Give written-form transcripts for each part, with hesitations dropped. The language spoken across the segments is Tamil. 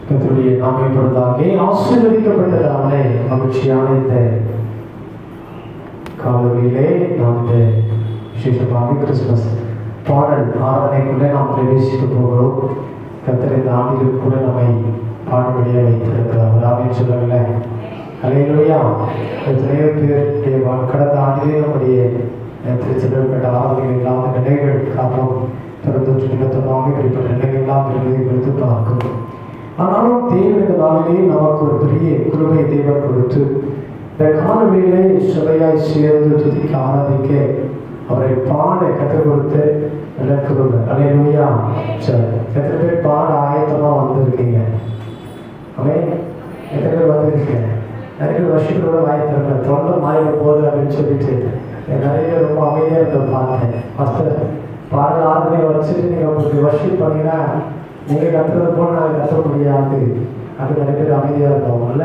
கர்த்தருடைய நாமம் பொழுதாக ஆசீர்வதிக்கப்பட்டதான மகிழ்ச்சியான இந்த காலையிலே நாம் இந்த விசேஷமாக கிறிஸ்துமஸ் பாடல் ஆராதனைக்குள்ளே நாம் பிரவேசிக்க போகிறோம். கர்த்தர் இந்த ஆண்டில் கூட நம்மை பாடுபடியாக வைத்திருக்கிறார். ஆமென் சொல்லவில்லை? அல்லேலூயா. எத்தனையோ பேருடைய கடந்த ஆண்டிலே நம்முடைய திருச்செல்வப்பட்ட ஆராதனைகள் இல்லாத நிலைகள் காரணம் பெருந்தொற்று நிமித்தமாக இப்படிப்பட்ட நிலைகள்லாம் இருந்ததை குறித்து பார்க்கிறோம். ஆனாலும் தேவன் இந்த நாளிலே நமக்கு ஒரு பெரிய கிருபை தேவன் கொடுத்து இந்த காலவெளியிலே சபையாய் சேர்ந்து துதிக்க ஆராதிக்க அவரை பாட கற்றுக் கொடுத்து கிருபை. அல்லேலூயா. சரி, எத்தனை பேர் பாட ஆயத்தமாக வந்திருக்கீங்க? அவன் எத்தனை பேர் வந்திருக்கீங்க? நிறைய பேர் வருஷங்களோட வாய்த்திருக்க தொண்டை மாறிட போகுது அப்படின்னு சொல்லிட்டு நிறைய பேர் ரொம்ப அமைதியாக இருந்த பார்த்தேன். ஃபஸ்ட்டு பாடல் ஆறுதலை வச்சுட்டு நீங்கள் உங்களுக்கு வர்ஷிப் பண்ணிங்கன்னா நீங்கள் கற்றுறது போல நாங்கள் கற்ற முடியாது. அது நிறைய பேர் அமைதியாக இருந்தவங்கல்ல.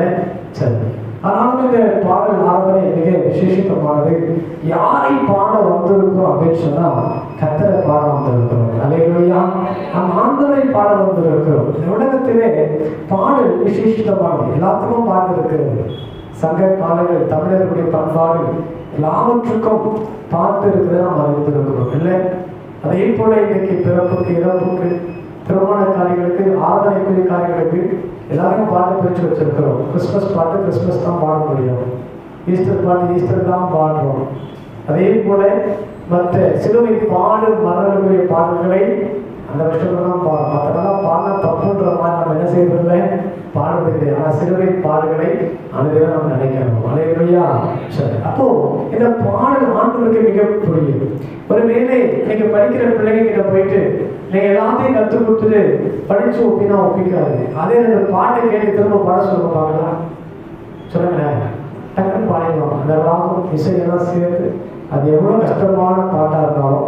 சரி, ஆனாலும் இந்த பாடல் ஆராதனை மிக விசேஷமானது. யாரை பாட வந்திருக்கிறோம் அப்படின்னு சொன்னால் கர்த்தரை பாட வந்திருக்கிறோம். அல்லேலூயா. நம் ஆண்டவரை பாட வந்திருக்கிறோம். இந்த உலகத்திலே பாடல் விசேஷமானது. எல்லாத்துக்கும் பாட்டு இருக்கிறது. சங்க பாடல்கள், தமிழர்களுடைய பண்பாடு எல்லாவற்றுக்கும் பாட்டு இருக்கிறத நாம் அறிந்திருக்கிறோம் இல்லை? அதே போல இன்னைக்கு பிறப்புக்கு, இறப்புக்கு, திருமண காரியங்களுக்கு, ஆராதனைக்குரிய காரியங்களுக்கு எல்லாருமே பாட்டு பிரித்து வச்சிருக்கிறோம். கிறிஸ்மஸ் பாட்டு கிறிஸ்மஸ் தான் பாட முடியும். ஈஸ்டர் பாட்டு ஈஸ்டர் தான் பாடுறோம். அதே போல மற்ற சிலுவை பாடு மரணங்களுடைய பாடல்களை அந்த வருஷத்துல தான் பாடுறோம். மற்றதெல்லாம் பாடினா தப்புன்ற மாதிரி நம்ம என்ன செய்யறதில்லை, பாடுறது. ஆனால் சிலுவை பாடல்களை அதுதான் நம்ம நினைக்கணும். அல்லேலூயா. சரி, அப்போ இந்த பாடல் ஆண்டவருக்கு மிக புரியும். ஒருவேளை நீங்க படிக்கிற பிள்ளைங்க கிட்ட போயிட்டு நீங்க எல்லாத்தையும் கற்றுக் கொடுத்துட்டு படிச்சு ஒப்பினா ஒப்பிக்காது. அதே ரெண்டு பாட்டை கேட்டு திரும்ப பாட சொல்ல பார்க்கலாம். சொல்லுங்களேன், டக்குன்னு பாடிடுவோம். அந்த ராகம் இசையெல்லாம் சேர்த்து அது எவ்வளோ கஷ்டமான பாட்டாக இருந்தாலும்,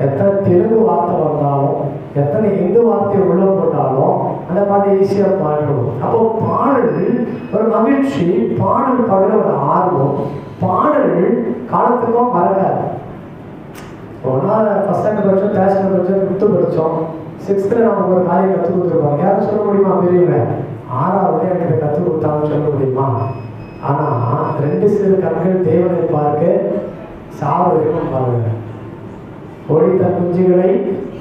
எத்தனை தெலுங்கு வார்த்தை வந்தாலும், எத்தனை இந்து வார்த்தையை உள்ள போட்டாலும் அந்த பாட்டை ஈஸியாக பாடிடுவோம். அப்போ பாடல் ஒரு மகிழ்ச்சி, பாடல் பாடுற ஒரு ஆர்வம், பாடல் காலத்துக்கும் மறக்காது. ஒன்றா ஃபஸ்ட் ஸ்டாண்டர்ட் படித்தோம், தேர்ட் ஸ்டாண்டர்ட் படித்தோம், ஃபிஃப்த்து படித்தோம், சிக்ஸ்த்தில் நமக்கு ஒரு காரியம் கற்றுக் கொடுத்துருப்பாங்க. யாரும் சொல்ல முடியுமா? தெரியல. ஆறாவது எனக்கு இதை கற்றுக் கொடுத்தாங்கன்னு சொல்ல முடியுமா? ஆனால் ரெண்டு சிறு கண்கள் தேவனை பார்க்க சாவ வரைக்கும் பாருங்க. ஓடித்த குஞ்சுகளை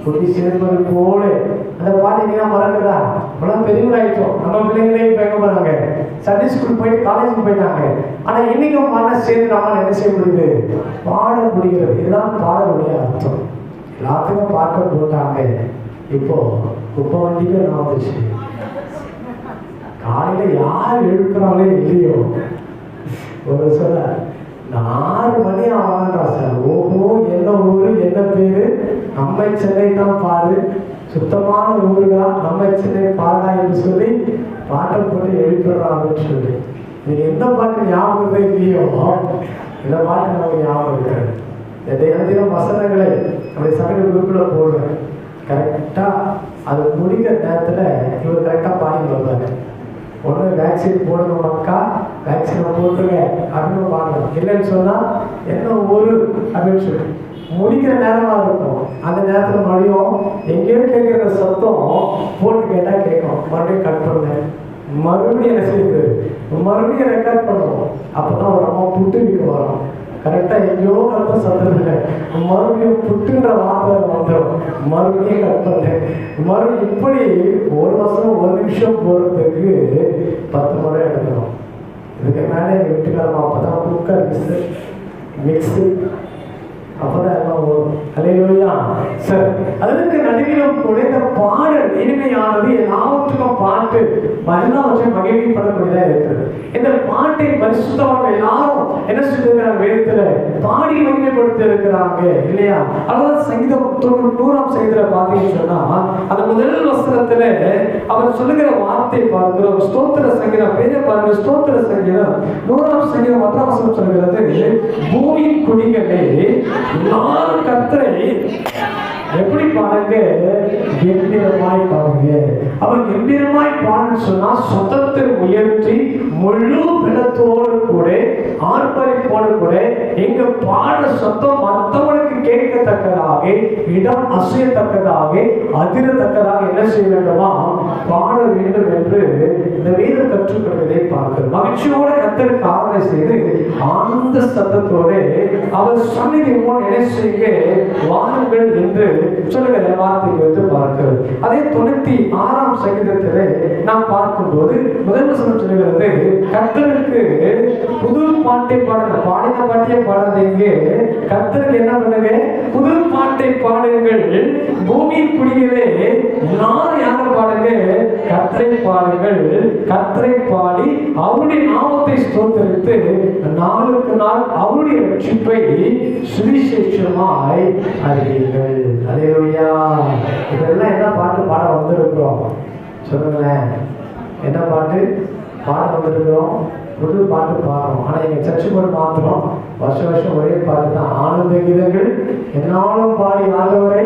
குட்டி சேர்ப்பது போல அந்த பாட்டு நீங்க மறக்குதா? இப்பெல்லாம் பெரியவராயிட்டோம். நம்ம பிள்ளைங்களே இப்போ எங்க போறாங்க? சண்டே ஸ்கூல் போயிட்டு காலேஜுக்கு போயிட்டாங்க. ஆனா இன்னைக்கும் மன சேர்ந்து நம்ம என்ன செய்ய முடியுது? பாட முடிகிறது. இதுதான் பாடலுடைய அர்த்தம். எல்லாத்துக்கும் பாட்ட போட்டாங்க. இப்போ குப்பை வண்டிக்கு நான் வந்துச்சு. காலையில யார் எழுப்புறாங்களே இல்லையோ ஒரு சொல்ல 4 மணி ஆவான்றா சார். ஓஹோ, என்ன ஊரு, என்ன பேரு? நம்ம சென்னை தான் பாரு, சுத்தமான ஊருடா, நம்ம சென்னை பாடா என்று சொல்லி பாட்டை போட்டு எழுப்பிடுறாங்கன்னு சொல்லி நீங்க எந்த பாட்டு ஞாபகம் இல்லையோ இந்த பாட்டு நமக்கு ஞாபகம் இருக்காது. தினம் வசனங்களை அப்படி சமையல் குரூப்பில் போடுறேன். கரெக்டாக அது முடிக்கிற நேரத்தில் இவர் கரெக்டாக பாடி வருவாங்க. ஒன்று வேக்சின் போடணும் மக்கா, வேக்சினை போட்டுருங்க அப்படின்னு பாடணும். இல்லைன்னு சொன்னால் என்ன ஒரு அப்படின்னு சொல்லி முடிக்கிற நேரமாக இருக்கும். அந்த நேரத்தில் மறுபடியும் எங்கேயோ கேட்குற சத்தம் போட்டு கேட்டால் கேட்கும். மறுபடியும் கட் பண்ணுவேன், மறுபடியும் என்ன செய்யுது, மறுபடியும் ரெக்கார்ட் பண்ணுவோம். அப்போ தான் ஒரு அம்மா புட்டு விற்க வரும். கரெக்டாக எங்கேயோ கருத்து சத்தமில்லை, மறுபடியும் புட்டுன்ற வார்த்தை வந்துடும். மறுபடியும் கட் பண்ணேன், மறுபடியும் இப்படி ஒரு வருஷம் 1 நிமிஷம் போகிறதுக்கு 10 முறை எடுக்கணும். இதுக்கு மேலே எங்கள் வீட்டுக்காரமா அப்போ தான் குக்கர் மிக்ஸு அப்பதான் எல்லாம் வரும். அல்லேலூயா. சரி, அதற்கு நடுவிலும் கூட இந்த பாடல் இனிமையானது, எல்லாவற்றுக்கும் பாட்டு எல்லாவற்றையும் மகிழ்ச்சிப்படக்கூடியதா இருக்கிறது. இந்த பாட்டை பரிசுத்தமாக எல்லாரும் என்ன சொல்லிருக்கிறாங்க? வேதத்துல பாடி மகிமைப்படுத்தி இருக்கிறாங்க இல்லையா? அதாவது சங்கீதம் 100ஆம் சங்கீதத்துல பார்த்தீங்கன்னு சொன்னா அந்த முதல் வசனத்துல அவர் சொல்லுகிற வார்த்தை பார்க்கிறோம். ஸ்தோத்திர சங்கீதம் பேரை பாருங்க. ஸ்தோத்திர சங்கீதம் 100ஆம் சங்கீதம் 1ஆம் வசனம் சொல்கிறது, பூமியின் குடிகளே எல்லாரும் கர்த்தரை எப்படி பாருங்க, கம்பீரமாய் பாருங்க. அவர் கம்பீரமாய் பாடுன்னு சொன்னா சொத்தத்தை உயர்த்தி முழு பிணத்தோடு கூட ஆர்ப்பரிப்போடு கூட எங்க பாடுற சொத்தம் மற்றவனுக்கு கேட்கத்தக்கதாக, இடம் அசையத்தக்கதாக, அதிரத்தக்கதாக என்ன செய்ய வேண்டுமா? பாட வேண்டும் என்று இந்த வேதம் கற்றுக்கொள்வதை பார்க்கிறோம். மகிழ்ச்சியோட கர்த்தருக்கு ஆராதனை செய்து ஆனந்த சத்தத்தோட அவர் சந்நிதி முன் என்ன செய்ய வாருங்கள் என்று சொல்லுகிற வார்த்தையை வந்து பார்க்கிறோம். அதே 96ஆம் சங்கீதத்திலே நாம் பார்க்கும்போது முதல் வசனம் சொல்லுகிறது, கர்த்தருக்கு புது பாட்டை பாடுங்க. பாடின பாட்டியை பாடாதீங்க, கர்த்தருக்கு என்ன பண்ணுங்க? புது பாட்டை பாடுங்கள். பூமியின் குடிகளே எல்லாரும் யார பாடுங்க? கர்த்தரை பாடுங்கள். கர்த்தரை பாடி அவருடைய நாமத்தை ஸ்தோத்திரித்து நாளுக்கு நாள் அவருடைய ரட்சிப்பை சுவிசேஷமாய் அறிவீர்கள். அல்லேலூயா. இதெல்லாம் என்ன பாட்டு பாட வந்திருக்கிறோம்? சொல்லுங்களேன், என்ன பாட்டு பாட வந்திருக்கிறோம்? புது பாட்டு பாடுறோம். ஆனா எங்க சர்ச்சுக்குள் மாத்திரம் வருஷம் ஒரே பாட்டு தான். ஆனந்த கீதங்கள் என்னாலும் பாடி ஆண்டவரை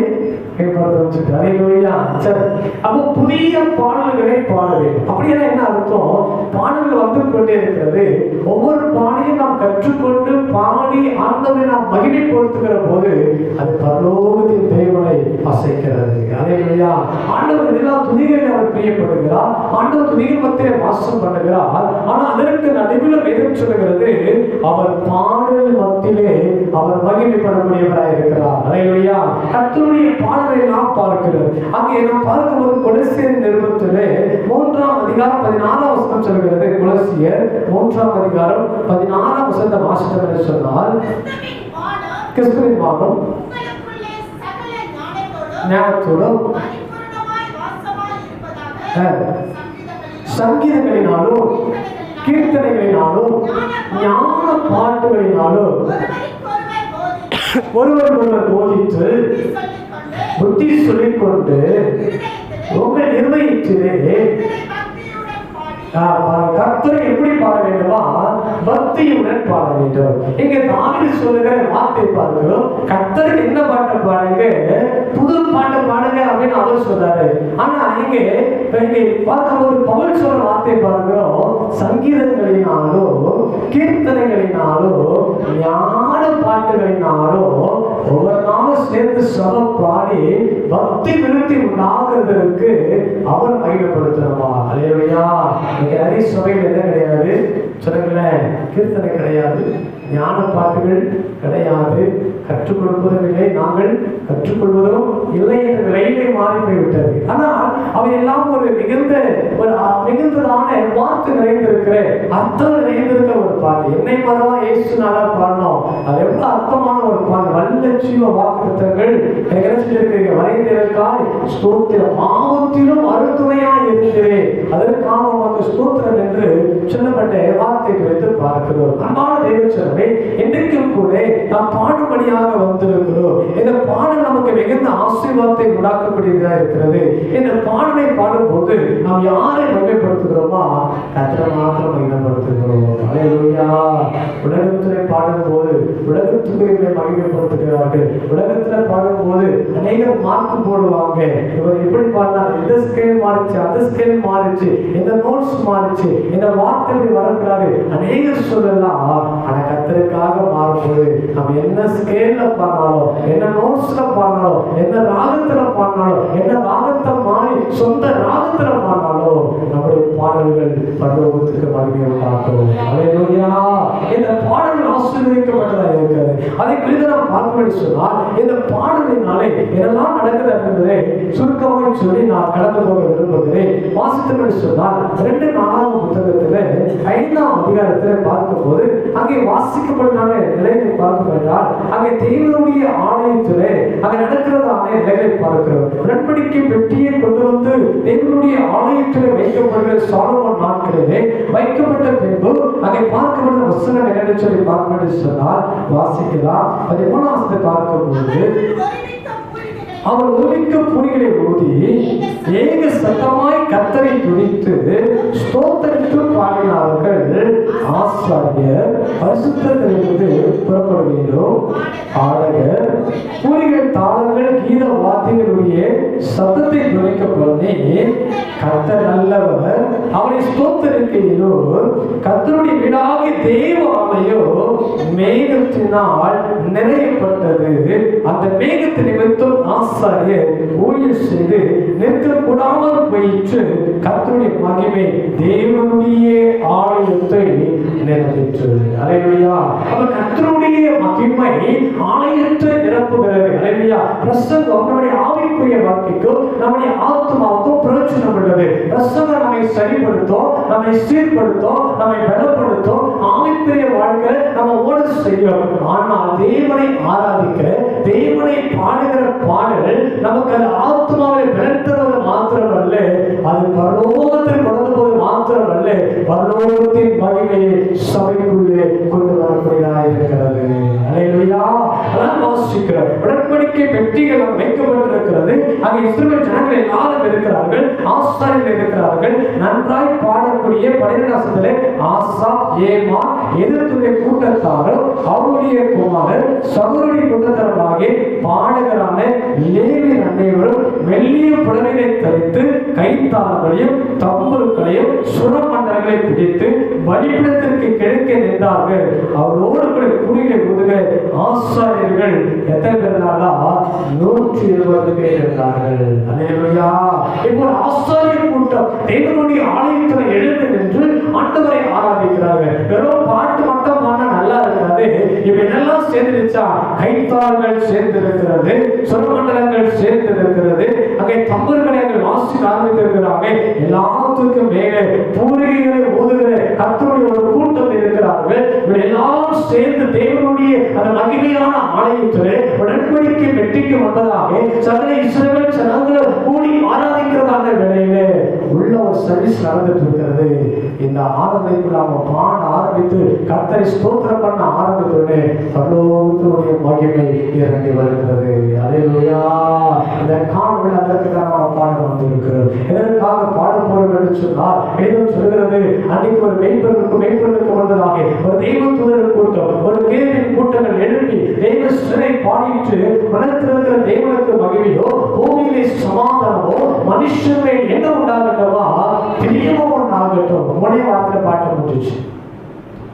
மேம்படுத்த அல்லேலூயா. சரி, அப்போ புதிய பாடல்களை பாட வேண்டும். அப்படின்னா என்ன அர்த்தம்? பாடல்கள் வந்து கொண்டே இருக்கிறது. ஒவ்வொரு பாடியும் நாம் கற்றுக்கொண்டு பாடி ஆண்டவரை நாம் மகிமைப்படுத்துகிற போது அது பரலோகத்தின் தேவனை அசைக்கிறது. அல்லேலூயா. ஆண்டவர் இதெல்லாம் துதிகளை அவர் பிரியப்படுகிறார். ஆண்டவர் துதிகள் மத்தியிலே வாசம் பண்ணுகிறார். ஆனா அதற்கு நடுவில் வேதம் சொல்லுகிறது, அவர் பாடல் மத்தியிலே அவர் மகிமைப்படக்கூடியவராய் இருக்கிறார். அல்லேலூயா. கர்த்தருடைய பாடலை நாம் பார்க்கிறோம். அங்கே நாம் பார்க்கும்போது கொலோசியர் நிருபத்திலே 3ஆம் அதிகாரம் 16ஆம் வசனம் சொல்கிறது. கொலோசியர் 3ஆம் அதிகாரம் 16ஆம் வசனத்தை வாசித்தோம் என்று சொன்னால், கிறிஸ்துவின் பாகம் ஞானத்தோடும் சங்கீதங்களினாலும் கீர்த்தனைகளினாலும் ஞான பாட்டுகளினாலும் ஒருவருக்கொருவர் போதித்து புத்தி சொல்லிக்கொண்டு உங்கள் இருதயத்திலே கர்த்தரை எப்படி பாட வேண்டுமா? பக்தியுடன் பாட வேண்டும். இங்க தாவீது சொல்லுகிற வார்த்தை பார்க்கிறோம். கர்த்தருக்கு என்ன பாட்டு பாடுங்க? புது பாட்டு பாடுங்க அப்படின்னு அவர் சொல்றாரு. ஆனா இங்கே பார்க்கும்போது பவுல் சொல்ற வார்த்தை பார்க்கிறோம், சங்கீதங்களினாலோ கீர்த்தனைகளினாலோ ஞான பாட்டுகளினாலோ ஒவ்வொரு நாளும் சேர்ந்து சமம் பாடி பக்தி விருத்தி உண்டாகிறதுக்கு அவர் மகிமைப்படுத்தணுமா? அல்லேலூயா. அரி சபையில் என்ன கிடையாது? சொல்லுங்களேன், கீர்த்தனை கிடையாது, ஞான பாட்டுகள் கிடையாது, கற்றுக் கொடுப்பதும் இல்லை, நாங்கள் கற்றுக்கொள்வதும் இல்லை என்ற நிலையிலே மாறி போய்விட்டது. ஆனால் அவை எல்லாம் ஒரு மிகுந்ததான வார்த்தை நிறைந்திருக்கிற அர்த்தம் நிறைந்திருக்கிற ஒரு பாட்டு. என்னை மறவா இயேசுனால பாடணும். அது எவ்வளவு அர்த்தமான ஒரு பாட்டு. வல்ல ஜீவ வாக்குத்தங்கள் எனக்கு என்ன செஞ்சிருக்கீங்க? வரைந்திருக்காய் ஸ்தோத்திரம், ஆபத்திலும் அருத்துணையாய் இருக்கிறேன், அதற்காக உமக்கு ஸ்தோத்திரம் என்று சொல்லப்பட்ட வார்த்தை குறித்து பார்க்கிறோம். அன்பான தேவச்சனமே, இன்றைக்கும் கூட நாம் பாடுபடியாக வந்திருக்கிறோம். இந்த பாடல் நமக்கு மிகுந்த ஆசீர்வாதத்தை உண்டாக்கக்கூடியதாக இருக்கிறது. இந்த பாடலை பாடும்போது நாம் யாரை மகிமைப்படுத்துகிறோமா? கர்த்தரை மாத்திரம் மகிமைப்படுத்துகிறோம். அல்லேலூயா. உலகத்திலே பாடும்போது உலகத்துக்குரிய மகிமைப்படுத்துகிறார்கள். உலகத்துல பாடும்போது அநேகர் மார்க்கு போடுவாங்க. இவர் எப்படி பாடினார், இந்த ஸ்கேல் மாறிச்சு, அந்த ஸ்கேல் மாறிச்சு, இந்த நோட்ஸ் மாறிச்சு, இந்த வார்த்தைகள் வரக்கூடாது அநேகர் சொல்லலாம். ஆனா கர்த்தருக்காக மாறும்போது நம்ம என்ன ஸ்கேல்ல பாடினாலும், என்ன நோட்ஸ்ல பாடினாலும், என்ன ராகத்துல பாடினாலும், என்ன ராகத்தை மாறி சொந்த ராகத்துல பாடினாலும் நம்முடைய பாடல்கள் பரலோகத்துக்கு மகிமை உண்டாக்கும். அல்லேலூயா. இந்த பாடல்கள் ஆசீர்வதிக்கப்பட்டதாக இருக்கிறது. அதை குறித்து நாம் பார்க்க சொன்னால் இந்த பாடலினாலே என்னெல்லாம் நடக்குது என்பதை சுருக்கமாக சொல்லி நான் கடந்து போக விரும்புகிறேன். வாசித்தபடி சொன்னால் 2 புத்தகத்திலே 5ஆம் அதிகாரத்திலே பார்க்கும்போது அங்கே வாசிக்கப்படுதான நிலையை பார்க்கும் என்றால் அங்கே தேவனுடைய ஆலயத்திலே அங்கே நடக்கிறதான நிலையை பார்க்கிறோம். உடன்படிக்கை பெட்டியை கொண்டு வந்து தேவனுடைய ஆலயத்திலே வைக்கப்படுகிற சாலமோன் நாட்களிலே வைக்கப்பட்ட பின்பு அங்கே பார்க்கப்படுற வசனம் என்னென்னு சொல்லி பார்க்க சொன்னால் வாசிக்கலாம். 13 பார்க்கும்போது அவர் ஒருமிக்க புரிகளை ஊதி ஏக சத்தமாய் கர்த்தரை துதித்து ஸ்தோத்திரித்து பாடினார்கள். ஆசாரியர் பரிசுத்தத்திலிருந்து புறப்படுவீரோ பாடகர் புரிகள் தாளங்கள் கீத வாத்தியங்களுடைய சத்தத்தை துணிக்க பண்ணி கர்த்தர் நல்லவர் அவரை ஸ்தோத்திரிக்கையிலோ கர்த்தருடைய வீடாகிய தேவ ஆலயம் மேகத்தினால் நிறையப்பட்டது. அந்த மேகத்தின் நிமித்தம் ஆசாரியர் ஊழியர் செய்து நிற்கக்கூடாமல் போயிற்று. கர்த்தருடைய மகிமை தேவனுடைய ஆலயத்தை நிறைவேற்றது. அல்லேலூயா. அப்ப கர்த்தருடைய மகிமை ஆலயத்தை நிரப்புகிறது. அல்லேலூயா. பிரசங்கம் நம்முடைய ஆவிக்குரிய வாழ்க்கைக்கும் நம்முடைய ஆத்மாவுக்கும் பிரயோஜனம் உள்ளது. பிரசங்கம் நம்மை சரிப்படுத்தும், நம்மை சீர்படுத்தும், நம்மை பலப்படுத்தும், ஆவிக்குரிய வாழ்க்கை நம்ம ஓட செய்யும். ஆனால் தேவனை ஆராதிக்கிற, தேவனை பாடுகிற பாடல் நமக்கு அது ஆத்மாவை பலத்துவது மாத்திரமல்ல, அது பரலோகத்தில் கொண்டு போது மாத்திரமல்ல, பரலோகத்தின் மகிமையை சபைக்குள்ளே கொண்டு வரக்கூடியதாக இருக்கிறது. அல்லேலூயா. அதான் வாசிக்கிறோம். உடன்படிக்கை பெட்டிகள் வைக்கப்பட்டிருக்கிறது. அங்கே இஸ்ரவேல் ஜனங்கள் எல்லாரும் இருக்கிறார்கள், ஆசாரியர்கள் இருக்கிறார்கள். நன்றாய் பாடக்கூடிய 12 ஆசா, ஏமா, எதிர்த்துடைய கூட்டத்தாரும் அவருடைய குமாரர் சகோதரி கூட்டத்தாராகிய பாடகரான லேவி அனைவரும் மெல்லிய புடவைகளை தரித்து கைத்தாளங்களையும் தம்புருக்களையும் சுரமண்டலங்களை பிடித்து பலிபீடத்திற்கு கிழக்கே நின்றார்கள். அவரோடு கூட குறிகளை ஊதுக ஆசாரியர்கள் எத்தனை பேர் இருந்தாங்களா? 120 பேர் இருந்தார்கள். அல்லேலூயா. இப்போ ஆசாரியர் கூட்டம் தேவனுடைய ஆலயத்தில் எழுந்து நின்று ஆண்டவரை ஆராதிக்கிறார்கள். வெறும் பாட்டு மட்டும் பாட நல்லா இருக்காது. இப்ப என்னெல்லாம் சேர்ந்துருச்சா? கைத்தாளங்கள் சேர்ந்து இருக்கிறது, சுரமண்டலங்கள் சேர்ந்து இருக்கிறது, அங்கே தம்புர்களை வாசிக்க ஆரம்பித்திருக்கிறாங்க. எல்லாத்துக்கும் மேலே பூரிகளை ஊதுகிற கர்த்தருடைய ஒரு கூட்டம் இருக்கிறார்கள். எல்லாம் சேர்ந்து தேவனுடைய அந்த மகிமையான ஆலயத்திலே உடன்படிக்கை பெட்டிக்கு வந்ததாக சகல இஸ்ரவேல் ஜனங்கள் கூடி ஆராதிக்கிறதான வேளையிலே உள்ள ஒரு சர்வீஸ் நடந்துட்டு இருக்கிறது. இந்த ஆராதனைக்குள்ள அவங்க பாட ஆரம்பித்து கர்த்தரை ஸ்தோத்திரம் பண்ண ஆரம்பித்தோடனே பரலோகத்தினுடைய மகிமை இறங்கி வருகிறது. அல்லேலூயா. இந்த காணொளி அதற்கு நம்ம பாட வந்திருக்கிறோம். எதற்காக பாட போறோம் என்று சொன்னால், வேதம் சொல்கிறது, அன்னைக்கு ஒரு மெய்ப்பொருளுக்கு வந்ததாக ஒரு தெய்வ தூதர் கூட்டம், ஒரு கேள்வியின் கூட்டங்கள் எழுப்பி தெய்வ சிறை பாடிட்டு மனத்திருக்கிற தேவனுக்கு மகிமையோ பூமியிலே சமாதானமோ மனுஷனை என்ன உண்டாகட்டவா பிரியமோ உண்டாகட்டும். உடனே வார்த்தையில பாட்ட முடிச்சு.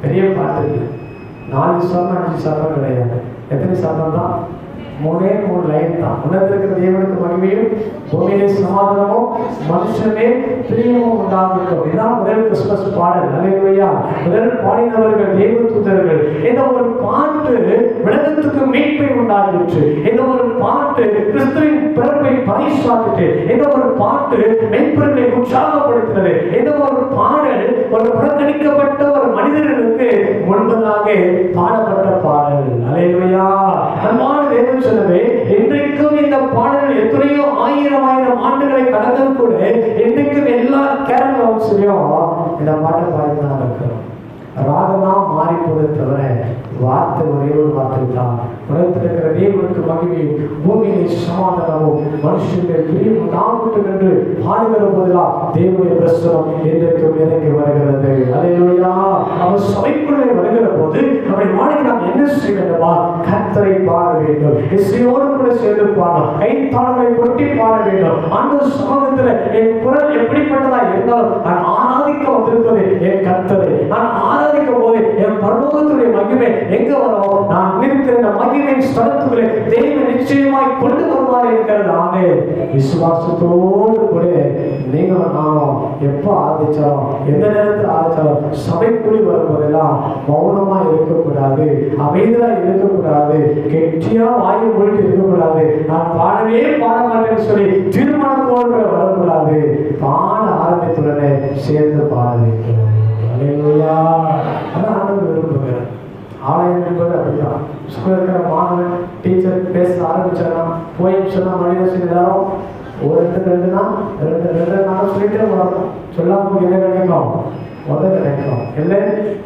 பெரிய பாட்டு 4 சரணம் 5 சரணம் கிடையாது. எத்தனை சரணம் தான்? 3 லைன் தான். உணர்ந்திருக்கிற தேவனுக்கு மகிமையும் பூமியிலே சமாதானமும் மனுஷனே பிரியமும் உண்டாகட்டும். இதுதான் முதல் கிறிஸ்துமஸ் பாடல். அல்லேலூயா. முதல் பாடினவர்கள் தேவ தூதர்கள். இந்த ஒரு பாட்டு உலகத்துக்கு மீட்பை உண்டாகிற்று. இந்த ஒரு பாட்டு கிறிஸ்துவின் பிறப்பை பறைசாற்றிட்டு, இந்த ஒரு பாட்டு மெய்ப்பொருளை உற்சாகப்படுத்தினது. இந்த ஒரு பாடல் ஒரு புறக்கணிக்கப்பட்ட ஒரு மனிதர்களுக்கு முன்பதாக பாடப்பட்ட பாடல். அல்லேலூயா. அன்பான தேவன் சொல்லவே, இன்றைக்கும் இந்த பாடல் எத்தனையோ ஆயிரம் ஆண்டுகளை கடந்தும் கூட இன்றைக்கும் எல்லா கேரள ஹவுஸ்லயும் இந்த பாட்டை பாடிதான் இருக்கிறோம். ராகம்தான் மாறி போதை தவிர வார்த்தை ஒரே ஒரு வார்த்தை தான். உலகத்தில் இருக்கிற தேவனுக்கு மகிமையும் பூமியிலே சமாதானமும் மனுஷனுடைய பிரியும் உண்டாகட்டும் என்று பாடுகிற போதெல்லாம் தேவனுடைய பிரசனம் இன்றைக்கும் இறங்கி வருகிறது. அல்லேலூயா. அவர் சபைக்குள்ளே வருகிற போது நம்முடைய வாழ்க்கை நாம் என்ன செய்ய வேண்டுமா? கர்த்தரை பாட வேண்டும். இசையோடு கூட சேர்ந்து பாடணும். கைத்தாளங்களை கொட்டி பாட வேண்டும். ஆண்டவர் சமூகத்தில் என் குரல் எப்படிப்பட்டதா இருந்தாலும் நான் ஆராதிக்க வந்திருப்பது என் கர்த்தரை. நான் ஆராதிக்கும் போது என் பரலோகத்துடைய மகிமை எங்க வரும்? நான் இருக்கிற மகிமையின் ஸ்தலத்துக்குள்ளே தேவன் நிச்சயமாய் கொண்டு வருவார் என்கிறது. ஆமே. விசுவாசத்தோடு கூட நீங்களும் நானும் எப்போ ஆரம்பிச்சாலும் எந்த நேரத்தில் ஆரம்பிச்சாலும் சபைக்குள்ளே வரும்போதெல்லாம் மௌனமா இருக்கக்கூடாது, அமைதியா இருக்கக்கூடாது, கெட்டியா வாயை மூடிட்டு இருக்கக்கூடாது. நான் பாடவே பாட மாட்டேன்னு சொல்லி தீர்மானத்தோடு வரக்கூடாது. பாட ஆரம்பித்துடனே சேர்ந்து பாட வேண்டும். அல்லேலூயா. அதான் ஆண்டவர் விரும்புகிறார். ஆலயம் என்பது அப்படிதான். ஸ்கூலில் இருக்கிற மாணவன் டீச்சர் பேச ஆரம்பிச்சானா போய் சொன்னா மனித செய்தாலும் ஒரு 2 நாள் சொல்லிட்டே வரணும். சொல்லாம என்ன கிடைக்கும்? முதல் கிடைக்கும். இல்லை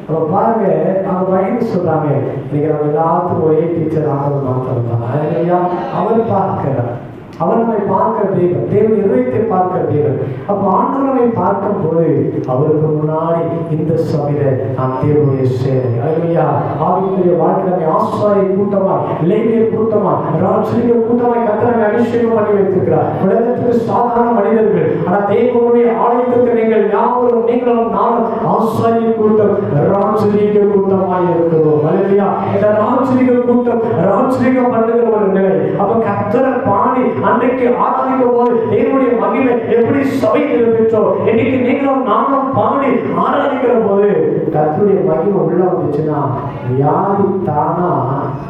நம்ம பாருங்க, அவங்க வயது சொல்றாங்க, இன்னைக்கு நம்ம எல்லாத்துக்கும் ஒரே டீச்சர் ஆனது மாத்திரம் தான். அவர் பார்க்கிறார். அவர் நம்மை பார்க்கிற தேவன், தேவன் இதயத்தை பார்க்கிற தேவன். அப்போ ஆண்டவரை பார்க்கும் போது அவருக்கு முன்னாடி இந்த சபையில நான் தேவனுடைய சேவை. அல்லேலூயா. ஆவிக்குரிய வாழ்க்கை நம்மை ஆசாரிய கூட்டமாய், லேவியர் கூட்டமாய், ராஜரீக கூட்டமாய் கர்த்தரை அபிஷேகம் பண்ணி வைத்திருக்கிறார். உலகத்துக்கு சாதாரண மனிதர்கள், ஆனால் தேவனுடைய ஆலயத்திற்கு நீங்கள் யாவரும் நீங்களும் நானும் ஆசாரிய கூட்டம் ராஜரீக கூட்டமாய் இருக்கிறோம். அல்லேலூயா. இந்த ராஜரீக கூட்டம் ராஜரீகம் பண்ணுகிற ஒரு நிலை. அப்ப கர்த்தரை பாடி அன்றைக்கு ஆராதிக்கும் போது தேவனுடைய மகிமை எப்படி சபை நிறைவேற்றோம். இன்னைக்கு நீங்களும் நானும் பாடி ஆராதிக்கிற போது கர்த்தருடைய மகிமை உள்ள வந்துச்சுன்னா வியாதி தானா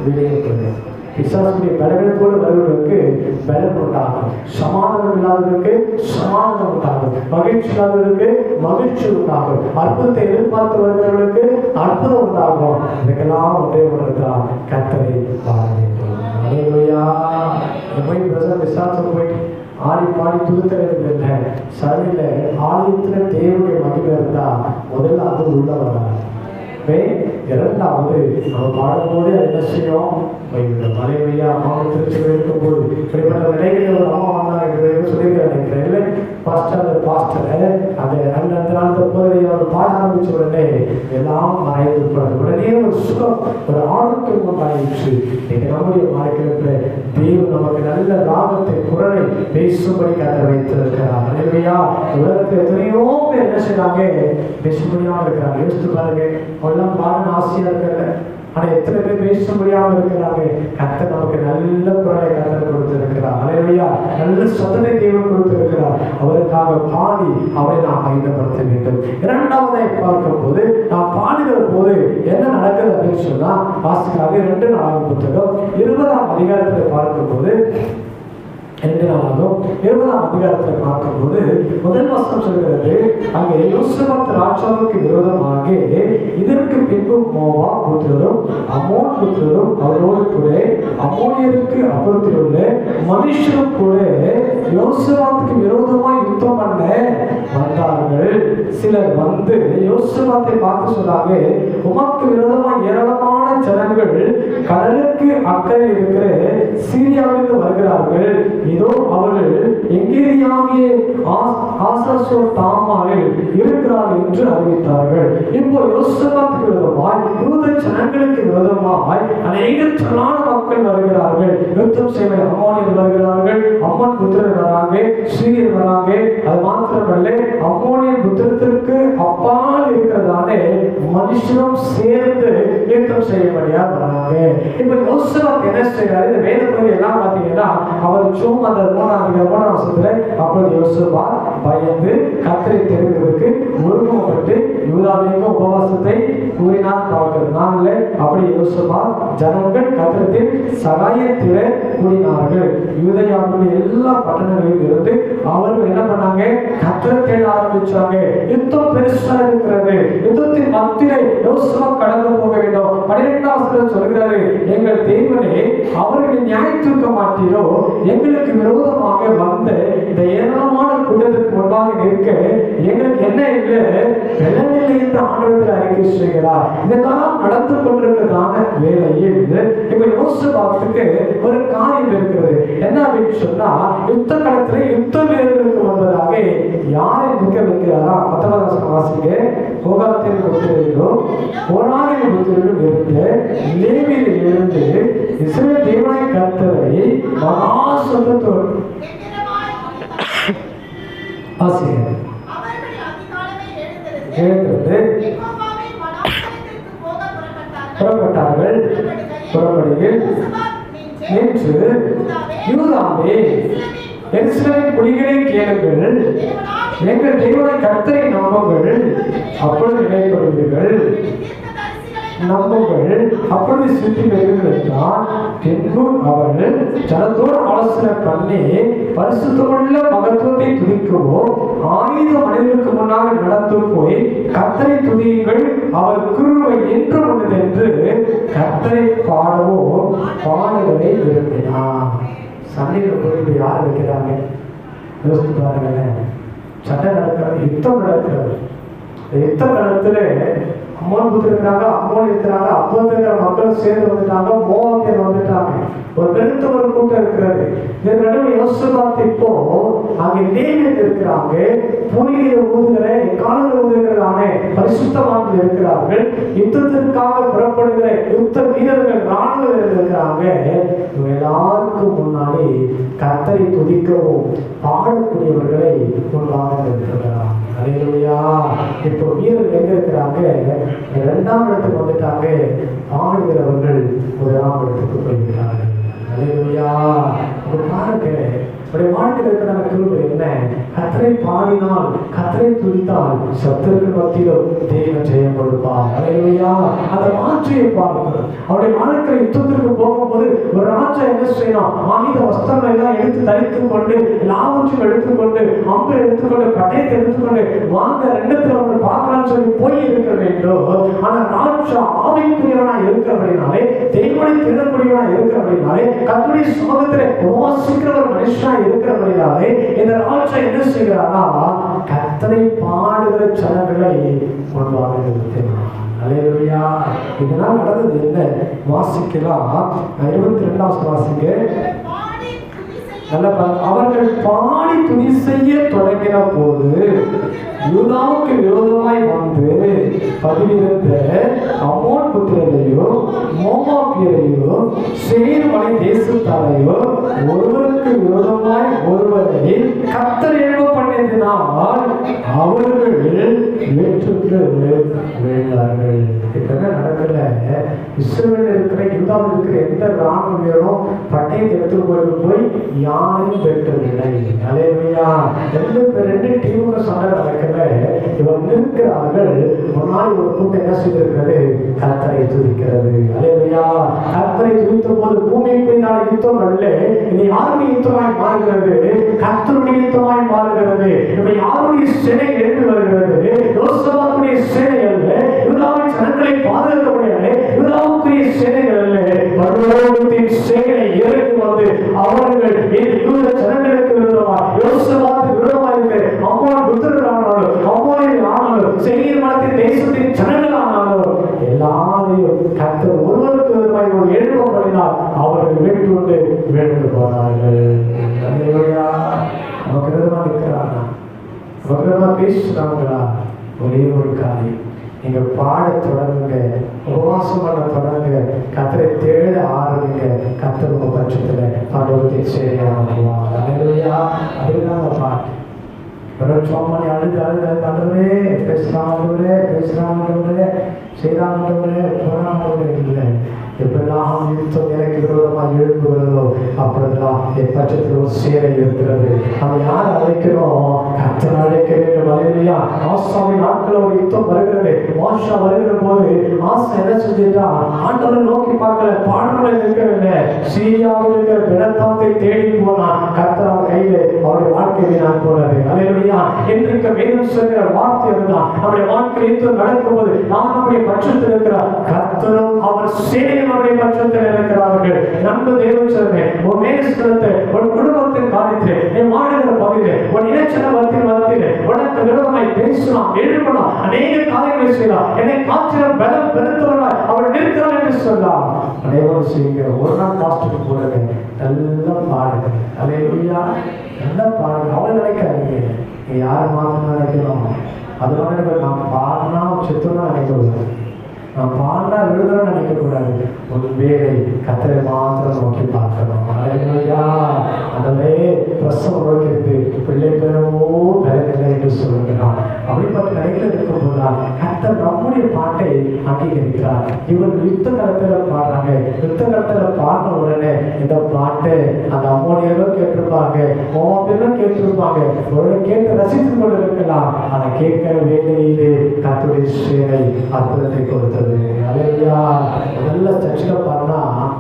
வெளியேறும். பிசாசுடைய பலவீனத்தோடு வருவதற்கு பலன் உண்டாகும். சமாதானம் இல்லாதவருக்கு சமாதானம் உண்டாகும். மகிழ்ச்சி இல்லாதவருக்கு மகிழ்ச்சி உண்டாகும். அற்புதத்தை எதிர்பார்த்து வருகிறவர்களுக்கு அற்புதம் உண்டாகும். இதுக்கெல்லாம் ஒன்றே ஒன்றுதான் கர்த்தரை பாட வேண்டும். அல்லேலூயா. போய் விசாரிச்சு போய் ஆடி பாடி துளுத்தவில்லை. சபையில ஆலயத்துல தேவனுடைய மகிமை இருந்தா முதல்ல அது உள்ள வராது. இரண்டாவது நம்ம பாடும்போதே என்ன செய்யும்? மலைமையா அம்மாவை திருச்சி இருக்கும்போது இப்படிப்பட்ட நிலைகளில் ஒரு அம்மா வந்தாங்க சொல்லியிருக்கிறேன். இல்லை பாஸ்டர் அந்த அந்த நாள் போதை அவர் பாட ஆரம்பிச்ச உடனே எல்லாம் மறைந்து உடனே ஒரு சுகம் ஒரு ஆரோக்கியம் உண்டாயிடுச்சு. இன்னைக்கு நம்முடைய வாழ்க்கையில் தேவன் நமக்கு நல்ல ராகத்தை குரலை பேசும்படி கற்று வைத்திருக்கிறார். மலைமையா உலகத்தில் எத்தனையோ பேர் என்ன செய்யறாங்க? பேசும்படியாக இருக்கிறாங்க. யோசித்து பாருங்க. அவெல்லாம் பாடணும் ஆசையா இருக்கல. ஆனா எத்தனை பேர் பேச முடியாம இருக்கிறாங்க? கர்த்தர் நமக்கு நல்ல குரலை கர்த்தர் கொடுத்திருக்கிறார். அல்லேலூயா. நல்ல சத்தத்தை தேவன் கொடுத்திருக்கிறார். அவருக்காக பாடி அவரை நாம் மையப்படுத்த வேண்டும். இரண்டாவதை பார்க்கும் போது நாம் பாடுகிற போது என்ன நடக்குது அப்படின்னு சொன்னா வாசிக்காக 2 நாளாகும் புத்தகம் 20ஆம் அதிகாரத்தை பார்க்கும் போது 2 நாளாகும் 20ஆம் அதிகாரத்தை பார்க்கும்போது முதல் வசனம் சொல்கிறது, அங்கே யோசபாத் ராஜாவுக்கு விரோதமாக இதற்கு பின்பு மோவாப் புத்திரரும் அம்மோன் புத்திரரும் அவரோடு கூட அம்மோனியருக்கு அப்புறத்தில் உள்ள மனுஷரும் கூட யோசபாத்துக்கு விரோதமாக யுத்தம் பண்ண வந்தார்கள். சிலர் வந்து யோசபாத்தை பார்த்து சொன்னாங்க, உமக்கு விரோதமாக ஏராளமான ஜனங்கள் கடலுக்கு அக்கறையில் இருக்கிற சீரியாவிலிருந்து வருகிறார்கள். இதோ அவர்கள் எங்கிரியாகிய ஆசர்சோர் தாமாரில் இருக்கிறார்கள் என்று அறிவித்தார்கள். இப்போ யோசபாத்துக்கு விரோதமாய் யூத ஜனங்களுக்கு விரோதமாய் அநேக திரளான மக்கள் வருகிறார்கள். யுத்தம் செய்ய அம்மோனியர் வருகிறார்கள், அம்மன் புத்திரர் வராங்க, சீரியர் வராங்க. அது மாத்திரமல்ல, அம்மோனியன் புத்திரத்திற்கு அப்பால் இருக்கிறதாலே மனுஷனும் சேர்ந்து யுத்தம் செய்யபடியா வராங்க. இப்ப யோசபாத் என்ன செய்யறாரு? இந்த வேத பகுதி எல்லாம் பாத்தீங்கன்னா அவர் சும்மா அந்த 3ஆம் வருஷத்துல அப்பொழுது யோசபாத் பயந்து கர்த்தரை தேடுவதற்கு ஒருமுகப்பட்டு யூதாவிற்கு உபவாசத்தை கூறினார். பார்க்கிற நாள்ல அப்படி யோசபாத் ஜனங்கள் கர்த்தரில் சகாயத்திட கூடினார்கள். யூதேயாவுடைய எல்லா பட்டணங்களிலும் இருந்து அவர்கள் என்ன பண்ணாங்க? கர்த்தரை தேட ஆரம்பிச்சாங்க. யுத்தம் பெருசா இருக்கிறது. யுத்தத்தின் மத்தியிலே யோசபாத் கடந்து போக வேண்டும். 12ஆம் வசனம் சொல்கிறாரு, எங்கள் தேவனே அவர்களை நியாயத்திற்க மாட்டீரோ? எங்களுக்கு விரோதமாக வந்த இந்த ஏராளமான கூட்டத்திற்கு முன்பாக நிற்க எங்களுக்கு என்ன இல்லை வெள்ளநிலை என்று ஆண்டவர்கள் அறிக்கை செய்கிறார். இதெல்லாம் நடந்து கொண்டிருக்கிறதான வேளையில் இப்ப யோசபாத்துக்கு ஒரு காரியம் இருக்கிறது. என்ன அப்படின்னு சொன்னா, யுத்த களத்துல யுத்த வீரர்களுக்கு வந்ததாக யாரை நிற்க வைக்கிறாரா? 19ஆம் வசனம் வாசிங்க. கோகாத்தின் புத்திரர்களும் ஓரானின் புத்திரர்களும் இருந்து லேவியில் எழுந்து இஸ்ரவேல் தேவனாகிய கர்த்தரை மகா சத்தத்தோடு புறப்பட்டார்கள். புறப்படுகையில் நேற்று யூதாவே எருசலேமின் குடிகளே கேளுங்கள், எங்கள் தேவனை கர்த்தரை நம்புங்கள், அப்பொழுது நிலைப்படுவீர்கள். நம்புங்கள், அப்பொழுது சித்தி பெறுவீர்கள் என்றால். பின்பு அவர்கள் ஜனத்தோடு ஆலோசனை பண்ணி பரிசுத்தமுள்ள மகத்துவத்தை துதிக்கவோ ஆயுத மனிதனுக்கு முன்னாக நடந்து போய் கர்த்தரை துதியுங்கள், அவர் கிருபை என்றும் உள்ளது என்று கர்த்தரை பாடவோ பாடுவதை விரும்பினார். சண்டையில் போய் யார் வைக்கிறாங்க? யோசித்து பாருங்களேன். சண்டை நடக்கிறது, யுத்தம் நடக்கிறது. யுத்த காலத்துல அம்மன் இருக்கிறாங்க, அம்மன் இருக்கிறாங்க, அப்போது இருக்கிற மக்களும் சேர்ந்து வந்துட்டாங்க, மோவாபியர் வந்துட்டாங்க. ஒரு பெருத்த ஒரு கூட்டம் இருக்கிறது. இதன் நடுவில் யோசபாத் இப்போ அங்கே லேவியர் இருக்கிறாங்க, பூரியில ஊதுகிற காலங்கள் ஊதுகிறானே பரிசுத்தவான்கள் இருக்கிறார்கள். யுத்தத்திற்காக புறப்படுகிற யுத்த வீரர்கள் ராணுவ வீரர்கள் இருக்கிறாங்க. எல்லாருக்கும் முன்னாடி கர்த்தரை துதிக்கவும் பாடக்கூடியவர்களை முன்பாக இருக்கிறார். அல்லேலூயா. பண்ணிட்டாங்க, 2ஆம் இடத்துக்கு வந்துட்டாங்க. பாடுகிறவர்கள் 1ஆம் இடத்துக்கு போய்விட்டார்கள். அல்லேலூயா. பாருங்க, நம்முடைய வாழ்க்கையில் இருக்கிற கிருபை என்ன? கர்த்தரை பாடினால், கர்த்தரை துதித்தால் சத்துருக்கள் மத்தியிலும் தேவன் ஜெயம் கொடுப்பார். அல்லேலூயா. அந்த மாற்றியை பார்க்கிறோம். அவருடைய வாழ்க்கை யுத்தத்திற்கு போகும்போது ஒரு ராஜா என்ன செய்யணும்? ஆயுத வஸ்திரங்கள் எல்லாம் எடுத்து தரித்துக் கொண்டு, எல்லாவற்றையும் எடுத்துக்கொண்டு, அம்பை எடுத்துக்கொண்டு, பட்டயத்தை எடுத்துக்கொண்டு வாங்க 2 அவங்க பார்க்கலாம்னு சொல்லி போய் இருக்க வேண்டும். ஆனா ராஜா ஆவிக்குரியவனா இருக்கிறபடினாலே, தேவனை திருடக்கூடியவனா இருக்கிறபடினாலே, கர்த்தருடைய சமூகத்திலே வாசிக்கிற ஒரு மனுஷனா இருக்கிறபடினாலே இந்த ராஜா என்ன செய்கிறாரா? கர்த்தரை பாடுகிற ஜனங்களை முன்பாக நிறுத்தினார். அல்லேலூயா. இதனால் நடந்தது என்ன? வாசிக்கலாம். 22ஆம் வாசிக்க. அவர்கள் பாடி துதி செய்ய தொடங்கின போது யூதாவுக்கு விரோதமாய் வந்து பதிவிருந்த அம்மோன் புத்திரரையோ மோவாபியரையோ சேர் மலை தேசத்தாரையோ ஒருவருக்கு விரோதமாய் ஒருவரை கர்த்தர் எழுப்ப பண்ணியதினால் அவர்கள் வேற்றுக்கு விழுந்தார்கள். இப்பதான் நடக்கல. இஸ்ரவேலில் இருக்கிற யூதாவில் இருக்கிற எந்த ராணுவ வீரனும் பட்டயத்தை எடுத்து போய் யாரையும் வெட்டவில்லை. அல்லேலூயா. 2 டீமுக்கு சண்டை நடக்கல. இவன் இருக்கிறார்கள். முன்னாடி ஒரு கூட்டம் என்ன செய்திருக்கிறது? கர்த்தரை துதிக்கிறது. அல்லேலூயா. கர்த்தரை துதித்த போது பூமிக்கு யுத்தம் அல்ல, இது யாருடைய யுத்தமாய் மாறுகிறது? கர்த்தருடைய யுத்தமாய் மாறுகிறது. இப்ப யாருடைய சேனை எழுந்து வருகிறது? யோசபாத்துடைய சேனை அல்ல, யூதாவின் ஜனங்களை பாதுகாக்கக்கூடிய யூதாவுக்குரிய சேனைகள் அல்ல, பரலோகத்தின் சேனை இறங்கி வந்து அவர்கள் யூத ஜனங்களுக்கு விரோதமாக, யோசபாத்துக்கு விரோதமாக இருக்கிற அம்மோன் புத்திரரானாலும், அம்மோனின் ஆனாலும், சேயீர் மலையின் தேசத்தின் ஜனங்கள் ஆனாலும் எல்லாரையும் கர்த்தர் ஒருவருக்கு விரோதமாய் ஒரு எழுப்ப பண்ணினார். அவர்கள் வீட்டுண்டு வீழ்ந்து போனார்கள். அல்லேலூயா. நமக்கு விரோதமாக இருக்கிறானா? நமக்கு விரோதமாக பேசுறாங்களா? ஒரே ஒரு காரியம், நீங்க பாட தொடங்குங்க, உபவாசம் பண்ண தொடங்குங்க, கர்த்தரை தேட ஆரம்பிங்க. கர்த்தர் உங்க பட்சத்துல பரலோகத்தை சேருவார். அல்லேலூயா. அதுதான் அந்த பாட்டு. சோமணி அழுது ஆண்டவரே பேசலாம், ஆண்டவரே பேசலாம், ஆண்டவரே செய்யலாம், ஆண்டவரே போலாம் இல்லை. எப்பெல்லாம் யுத்தம் எனக்கு விரோதமாக எழுப்புகிறதோ அப்பொழுதெல்லாம் என் பட்சத்தில் ஒரு சேரை இருக்கிறது. நம்ம யார் அழைக்கிறோம்? கர்த்தர் அழைக்க வேண்டும். அல்லேலூயா. ஆசாவின் நாட்கள் ஒரு யுத்தம் வருகிறது. ஆஷா வருகிற போது ஆசா என்ன செஞ்சுட்டா? ஆண்டவரை நோக்கி பார்க்கல, பாடலை இருக்கவில்லை, சீரியாவில் இருக்கிற பிணத்தாத்தை தேடி போனான். கர்த்தர் அவர் கையில அவருடைய வாழ்க்கையை நான் போனது. அல்லேலூயா. இன்றைக்கு வேதம் சொல்கிற வார்த்தை அதுதான். நம்முடைய வாழ்க்கை யுத்தம் நடக்கும் போது நான் நம்முடைய பட்சத்தில் இருக்கிறார். கர்த்தரும் அவர் சேனையும் நம்முடைய பட்சத்தில் இருக்கிறார்கள். நம்ப தேவன் சொல்றேன், உன் மேகஸ்தலத்தை, உன் குடும்பத்தின் காரியத்தில், நீ வாழ்கிற பகுதியில், உன் இனச்சன மத்தியில் உனக்கு விரோதமாய் பேசலாம், எழுப்பலாம், அநேக காரியங்களை செய்யலாம். என்னை காற்றிலும் பலம் பெருத்தவர்களாய் அவர் நிற்கிறார் என்று சொல்லலாம். அனைவரும் செய்யுங்க. ஒரு நாள் பாஸ்டர் போடுங்க, நல்லா பாடுங்க. அல்லேலூயா. நல்லா பாடுங்க. அவளை நினைக்காதீங்க, நீ யாரை மாத்திரம் நினைக்கணும். அது மாதிரி நான் பாடினா செத்துனா நினைக்கக்கூடாது, நான் பாடினா விழுதுன்னு நினைக்கக்கூடாது. ஒரு வேலை கர்த்தரை மாத்திரம் நோக்கி பார்க்கணும். அல்லேலூயா. அதவே பிரசவம் நோக்கிட்டு பிள்ளை பெறவோ பெறவில்லை என்று சொல்லுகிறான். அப்படிப்பட்ட நிலையில் இருக்கும்போதுதான் கர்த்தர் நம்முடைய பாட்டை அங்கீகரிக்கிறார். இவர்கள் யுத்த காலத்தில் பாடுறாங்க. யுத்த காலத்தில் பாடின உடனே இந்த பாட்டை அந்த அம்மோனியரும் கேட்டிருப்பாங்க, மோவாபியரும் கேட்டிருப்பாங்க, கேட்டு ரசித்து கொண்டு இருக்கலாம். ஆனா கேட்கிற வேலையிலே கர்த்தருடைய சேனை அற்புதத்தை கொடுத்தது. அல்லேலூயா. நல்ல சர்ச்சில் பாடினா,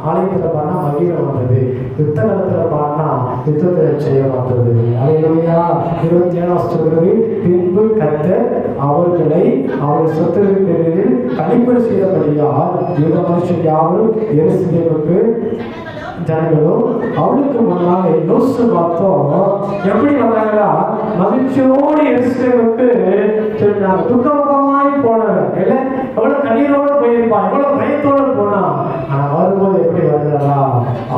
ஆலயத்தில் பாடினா மகிழம் வந்தது. யுத்த காலத்தில் பாடினா யுத்தத்தில் செய்ய வந்தது. அல்லேலூயா. 27 சொல்கிறது, பின்பு கர்த்தர் அவர்களை அவர் சொத்துக்களின் பேரில் கணிப்பீடு செய்தபடியால் யூத மனுஷர் யாவரும் எருசலேமுக்கு ஜனங்களும் அவளுக்கு முன்னாலே யோசபாத்தும் எப்படி வந்தாங்களா? மகிழ்ச்சியோடு எருசலேமுக்கு சொன்னாங்க. துக்கமுகமாய் போனாங்க. எவ்வளவு கண்ணீரோடு போயிருப்பான், எவ்வளவு பயத்தோடு போனான். ஆனா வரும்போது எப்படி வருகிறா?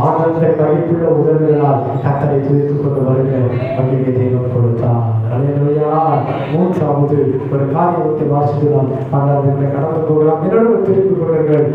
ஆனந்த கழிப்புள்ள உதவிகளால் கர்த்தரை துதித்துக் கொண்டு வருகிற மகிமை தேவன் கொடுத்தார். அல்லேலூயா. மூன்றாவது ஒரு காரியத்தை வாசித்துதான் கடந்து போகலாம். என்னோட திருப்பி கொள்ளுங்கள்.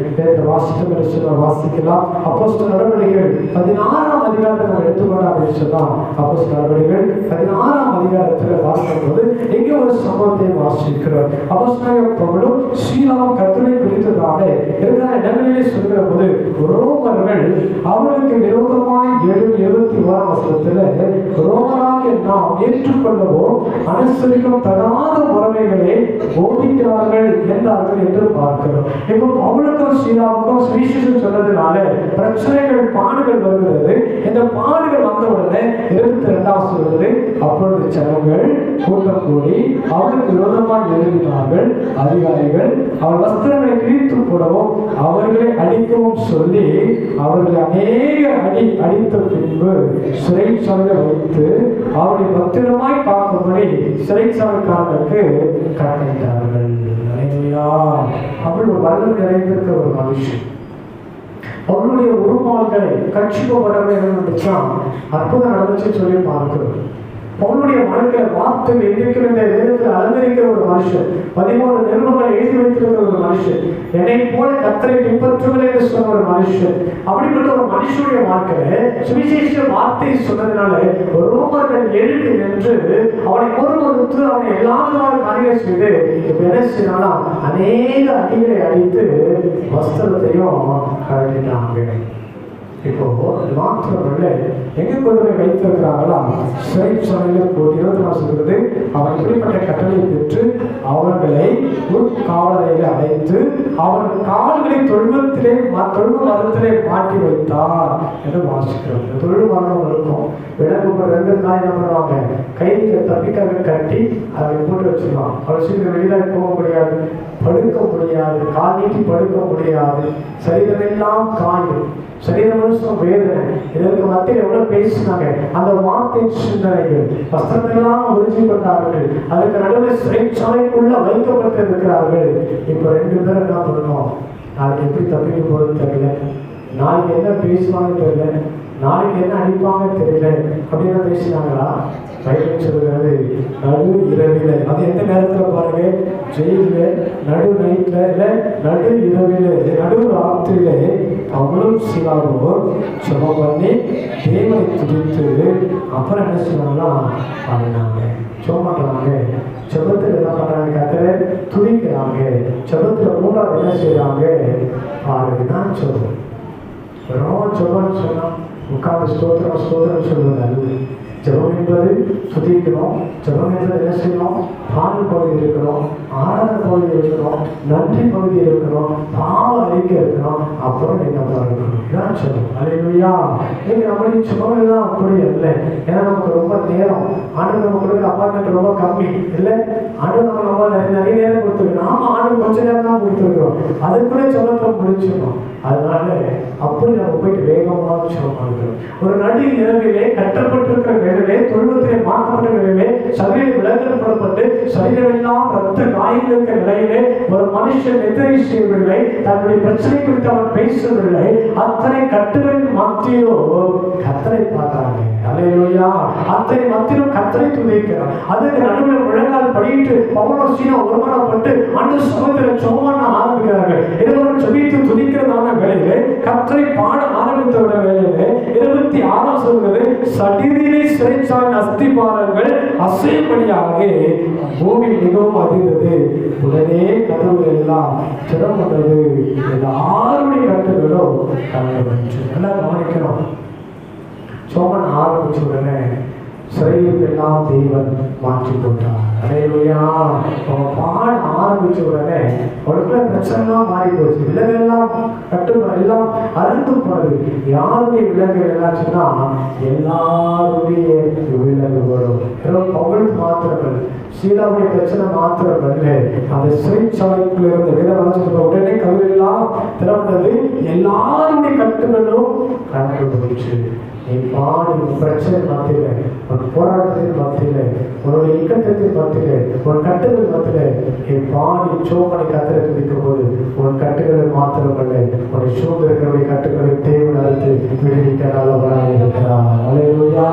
வாசிக்கலாம். அப்போஸ்தலர் நடவடிக்கைகள் 16ஆம் அதிகாரத்தை நம்ம எடுத்துக்கொண்டோம் அப்படின்னு சொன்னா, அப்போஸ்தலர் நடவடிக்கைகள் 16ஆம் அதிகாரத்தில் வாசிக்கும்போது எங்கே ஒரு சம்பவத்தை வாசிக்கிறோம். அப்போஸ்தலர் பவுலும் சீலாவும் கர்த்தரை குறித்ததாக இருக்கிற இடங்களிலே சொல்கிற போது ரோமர்கள் அவர்களுக்கு விரோதமாய் 7:21 வசனத்தில் ரோமராகிய நாம் ஏற்றுக்கொள்ளவோ அனுசரிக்கும் தகாத முறைமைகளை போதிக்கிறார்கள் என்றார்கள் என்று பார்க்கிறோம். இப்போ பவுலுக்கும் சீலாவுக்கும் சுவிசேஷம் சொன்னதுனால பிரச்சனைகள், பாடுகள் வருகிறது. இந்த பாடுகள் வந்தவுடனே 22 சொல்வது, அப்பொழுது ஜனங்கள் கூட்டம் கூடி அவளுக்கு விரோதமாக எழுதினார்கள். அதிகாரிகள் அவள் வஸ்திரங்களை கிழித்து போடவும் அவர்களை அடிக்கவும் சொல்லி அவர்களை அநேக அடித்த பின்பு சிறைச்சாலையில் வைத்து அவளை பத்திரமாய் காக்கும்படி சிறைச்சாலைக்காரனுக்கு கட்டளையிட்டார்கள். அவள் ஒரு வல்லமை நிறைந்திருக்கிற ஒரு மனுஷன். அவளுடைய உருமால்களை கட்சிக்கப்படவே நினைச்சான். அற்புதம் நடந்துச்சு சொல்லி பார்க்கிறோம். அவனுடைய வாழ்க்கையில வார்த்தைகள் இருக்கிற விதத்தில் அலங்கரிக்கிற ஒரு மனுஷன். 13 நிருபங்களை எழுதி வைத்திருக்கிற ஒரு மனுஷன். என்னை போல கர்த்தரை பின்பற்றுங்கள் என்று சொன்ன ஒரு மனுஷன். அப்படிப்பட்ட ஒரு மனுஷனுடைய வாழ்க்கையில சுவிசேஷ வார்த்தை சொன்னதுனால ரோமர்கள் எழுதி நின்று அவனை ஒருவருக்கு அவனை எல்லா காரியம் செய்து என்ன செய்யறானா, அநேக அடிகளை அடித்து வஸ்திரத்தையும் கழட்டினாங்க. இப்போ மாத்திரமல்ல, எங்க கொண்டு போய் வைத்திருக்கிறாங்களா? சிறைச்சாலையில் போட்டு 24 சொல்கிறது, அவன் இப்படிப்பட்ட கட்டளை பெற்று அவர்களை உட்காவலையில அடைத்து அவன் கால்களை தொழுவ மரத்திலே மாட்டி வைத்தார் என்று வாசிக்கிறோம். தொழில் மரணம் இருக்கும். விலங்கு 2 காய் பண்ணுவாங்க. கைதிக்கு தப்பிக்காக கட்டி அதை போட்டு வச்சிருவான். அவர் சீக்கிரம் வெளியில போக முடியாது, படுக்க முடியாது, கால் நீட்டி படுக்க முடியாது. சரீரமெல்லாம் காயும், சரீரம் முழுசும் வேதனை. இதற்கு மத்தியில் எவ்வளவு பேசினாங்க. அந்த வார்த்தை சிந்தனைகள் வஸ்திரத்தெல்லாம் உறுதி கொண்டார்கள். அதுக்கு நடுவில் சிறைச்சாலைக்குள்ள வைக்கப்பட்டு இருக்கிறார்கள். இப்ப 2 பேரும் என்ன பண்ணணும்? நாளைக்கு எப்படி தப்பிக்க போறது தெரியல, நாளைக்கு என்ன பேசுவாங்க தெரியல, நாளைக்கு என்ன அடிப்பாங்க தெரியல அப்படின்னு பேசினாங்களா? பைபிள் சொல்கிறது நடு இரவில. அது எந்த நேரத்தில் பாருங்க, ஜெயில நடு நைட்ல இல்ல நடு இரவில, நடு ராத்திரியில அவங்களும் சிலாவும் ஜெபம் பண்ணி தேவனை துதித்து அப்புறம் என்ன செய்வாங்கன்னா பண்ணாங்க, ஜெபம் பண்றாங்க. ஜெபத்தில் என்ன பண்றாங்க? கர்த்தரை துதிக்கிறாங்க. ஜெபத்துல 3வது என்ன செய்யறாங்க பாருதான் ஜெபம். வெறும் ஜெபம் சொன்னா உட்கார்ந்து ஸ்தோத்திரம் சொல்வது அல்ல. ஜெபம் என்பது துதிக்கிறோம். ஜெபம் என்பது என்ன செய்யணும்? பாடல் பகுதி இருக்கிறோம், ஆராதனை பகுதி இருக்கிறோம், நன்றி பகுதி இருக்கிறோம், பாவ அறிக்கை இருக்கிறோம், அப்புறம் என்ன பாருங்க இதான் ஜெபம். அல்லேலூயா. நீங்க நம்மளுடைய ஜெபம் எல்லாம் அப்படி இல்லை. ஏன்னா நமக்கு ரொம்ப நேரம் ஆண்டு நம்ம கொடுக்குற அப்பார்ட்மெண்ட் ரொம்ப கம்மி இல்லை. ஆண்டு நம்ம நிறைய நேரம் கொடுத்துருக்கோம். நாம ஆண்டு கொஞ்ச நேரம் தான் கொடுத்துருக்கோம். அதுக்குள்ளே ஜெபத்தை முடிச்சிடணும். அதனால அப்படி நம்ம போயிட்டு வேகமாக ஜெபம் பண்ணுறோம். ஒரு நடு இரவிலே கட்டப்பட்டிருக்கிற வேலையிலே, தொழுவத்திலே மாற்றப்பட்ட வேலையிலே, சரீர விலகல் போடப்பட்டு சரீரமெல்லாம் ரத்த காய்கள் இருக்கிற நிலையிலே ஒரு மனுஷன் எதிரை செய்யவில்லை. தன்னுடைய பிரச்சனை குறித்து அவன் பேசவில்லை. அத்தனை கட்டுகளின் மத்தியிலோ கர்த்தரை பார்த்தாங்க. அல்லேலூயா. அத்தனை மத்தியிலும் கர்த்தரை துதிக்கிறார். அதுக்கு நடுவில் முழங்கால் படியிட்டு பவுலும் சீலாவும் ஒருமனப்பட்டு ஆண்டு சமூகத்தில் ஜெபம் ஆரம்பிக்கிறார்கள். இருவரும் ஜெபித்து துதிக்கிறதான வேளையிலே, கர்த்தரை பாட ஆரம்பித்த வேளையிலே 26 சொல்கிறது, சடீரிலே சிறைச்சாலையின் அஸ்திபாரங்கள் அசையும்படியாக பூமி மிகவும் அதிர்ந்தது. உடனே கதவுகள் எல்லாம் திறப்பட்டது. எல்லாருடைய கட்டுகளும் கலந்து. நல்லா கவனிக்கணும். சோமன் ஆரம்பிச்ச உடனே சிறையெல்லாம் தேவன் மாற்றி போட்டார். அல்லேலூயா. அவன் பாட ஆரம்பிச்ச உடனே அவளுக்குள்ள பிரச்சனைலாம் மாறி போச்சு. விலகெல்லாம் எல்லாம் அறுந்து போனது. யாருடைய விலங்குகள் எல்லாம் சொன்னா எல்லாருடைய விலங்குகளும். பவுல் மாத்திரங்கள், சீலாவுடைய பிரச்சனை மாத்திரமல்ல, அந்த சிறைச்சாலைக்குள்ள இருந்த வேத உடனே கதவெல்லாம் திறந்தது. எல்லாருடைய கட்டுகளும் கலந்து போயிடுச்சு. நீ பாடி உன் பிரச்சனை மத்தியில, உன் போராட்டத்தின் மத்தியில, உன்னுடைய இக்கட்டத்தின் மத்தியில, உன் கட்டுகள் மத்தியில நீ பாடி சோமனை கத்தரை துதிக்கும் போது உன் கட்டுகளை மாத்திரமல்ல, உன்னை சூழ்ந்திருக்கிற கட்டுகளை தேவன் அறுத்து விடுவிக்க நல்லவராக இருக்கிறார். அல்லேலூயா.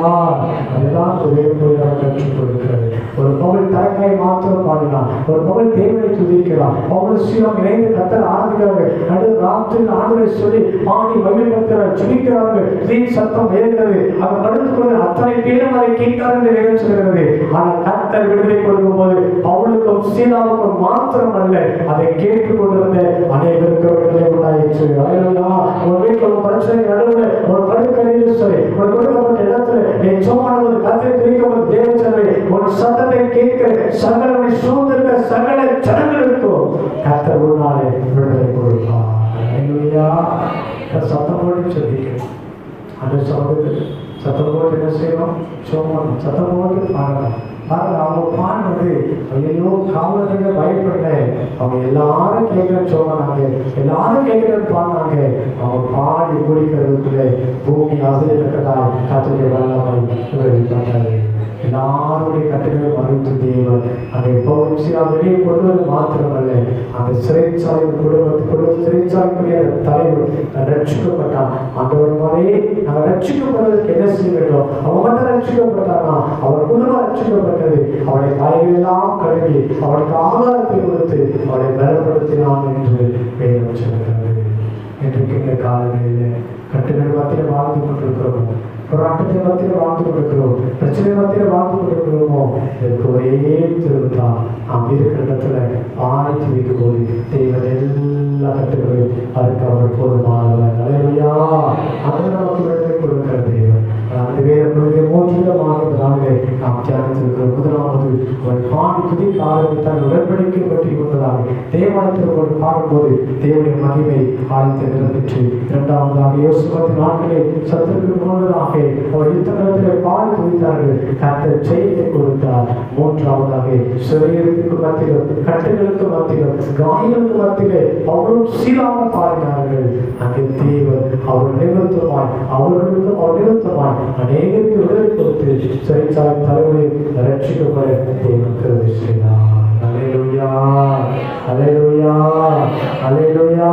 அதுதான் வேறுபோய் கற்றுக் கொடுக்கிறது. ஒரு பவுல் தரக்காய் மாத்திரம் பாடினான், ஒரு பவுல் தேவனை துதிக்கிறான். பவுல் சீலம் இணைந்து கத்தர் ஆரம்பிக்கிறார்கள். நடு ராத்திரி ஆண்டவரை சொல்லி பாடி மகிழ்ப்படுத்துகிறார், ஜெபிக்கிறார்கள். வீண் சத்தம் வேறுகிறது. அவர் படுத்துக் கொண்டு அத்தனை பேரும் அதை கேட்டார் என்று வேகம் சொல்கிறது. ஆனால் கத்தர் விடுதலை கொடுக்கும் போது பவுலுக்கும் சீலாவுக்கும் மாத்திரம் அல்ல, அதை கேட்டுக் கொண்டிருந்த அனைவருக்கு விடுதலை உண்டாயிற்று. அல்லேலூயா. ஒரு வீட்டில் ஒரு பிரச்சனை நடுவில் ஒரு படுக்கையில் சரி, ஒரு கொடுக்கப்பட்ட இடத்துல நீ சோமானது கத்தரை துதிக்கும் தேவச்சனை ஒரு சத்தத்தை கேட்க சகலனை சூழ்ந்திருக்க சகல ஜனங்களுக்கும் கத்தர் ஒரு நாளை விடுதலை கொடுப்பார். அல்லேலூயா. சத்தம் போட்டு சொல்லிக்கிறேன். அந்த சமூகத்தில் சத்தம் போட்டு என்ன செய்யணும்? சோமானம் சத்தம் போட்டு பாடலாம். அவங்க பாடுறது ஐயோ காவலர்கள பயப்படல, அவங்க எல்லாரும் கேட்கறன்னு சொன்னாங்க, எல்லாரும் கேட்கறன்னு பாடினாங்க. அவங்க பாடி முடிக்கிறதுக்குள்ள பூமி அசைக்கட்டாய் கத்துடைய வல்லமை பண்ணாரு. எல்லாருடைய கட்டுகளை மறுத்து தேவன் அதை வெளியே கொள்வது மாத்திரமல்ல, அந்த சிறைச்சாலை சிறைச்சாலைக்குரிய தலைவர் ரட்சிக்கப்பட்டான். அந்த ஒரு முறையே நாங்கள் ரட்சிக்கப்படுவதற்கு என்ன செய்ய வேண்டும்? அவன் மட்டும் ரட்சிக்கப்பட்டானா, அவன் குடும்பம் ரட்சிக்கப்பட்டது. அவனை காய்களெல்லாம் கழுவி அவனுக்கு ஆதாரத்தை கொடுத்து அவனை பலப்படுத்தினான் என்று வேதம் சொல்கிறது. இன்றைக்கு இந்த காலையில் கட்டுகள் மத்தியில் வாழ்ந்து கொண்டிருக்கிறோம், போராட்டத்தின் மத்தியில் வாழ்ந்து கொண்டிருக்கிறோம், பிரச்சனை மத்தியில் வாழ்ந்து கொண்டிருக்கிறோமோ, இதற்கு ஒரே திருவிழா நாம் இருக்கிற இடத்துல ஆணைத்து வைக்கும் போது தேவன் எல்லா கட்டுகளையும் அதற்கு அவர் போதுமானவர். அல்லேலூயா. அது நமக்கு விடுதலை கொடுக்கிற தேவன். அந்த வேதங்களுடைய மூன்றிடமாக நாம் தியானித்திருக்கிறோம். முதலாவது அவன் பாடி துதிக்க ஆரம்பித்தால் உடன்படிக்கை பற்றி கொண்டதாக தேவாலயத்தில் பாடும்போது தேவனுடைய மகிமை ஆழ்த்த நிரம்பிற்று. இரண்டாவதாக யோசுவத்தின் நாட்களே சத்துருக்கு முன்னதாக அவர் யுத்த காலத்தில் பாடி துதித்தார்கள், கர்த்தர் செய்தியை கொடுத்தார். மூன்றாவதாக சரீரத்துக்கு மத்தியிலும் கட்டுகளுக்கு மத்தியிலும் காயங்களுக்கு மத்தியிலே அவரும் சீராக பாடினார்கள். அங்கே தேவன் அவர் நிமித்தமாய் அவர்களுக்கும் அவர் நிமித்தமாய் அநேகருக்கு விடுதலை கொடுத்து சிறைச்சாலை தலைவரை ரட்சிக்கப்பட தேவன் கிருபை செய்தார். அல்லேலூயா. அல்லேலூயா. அல்லேலூயா.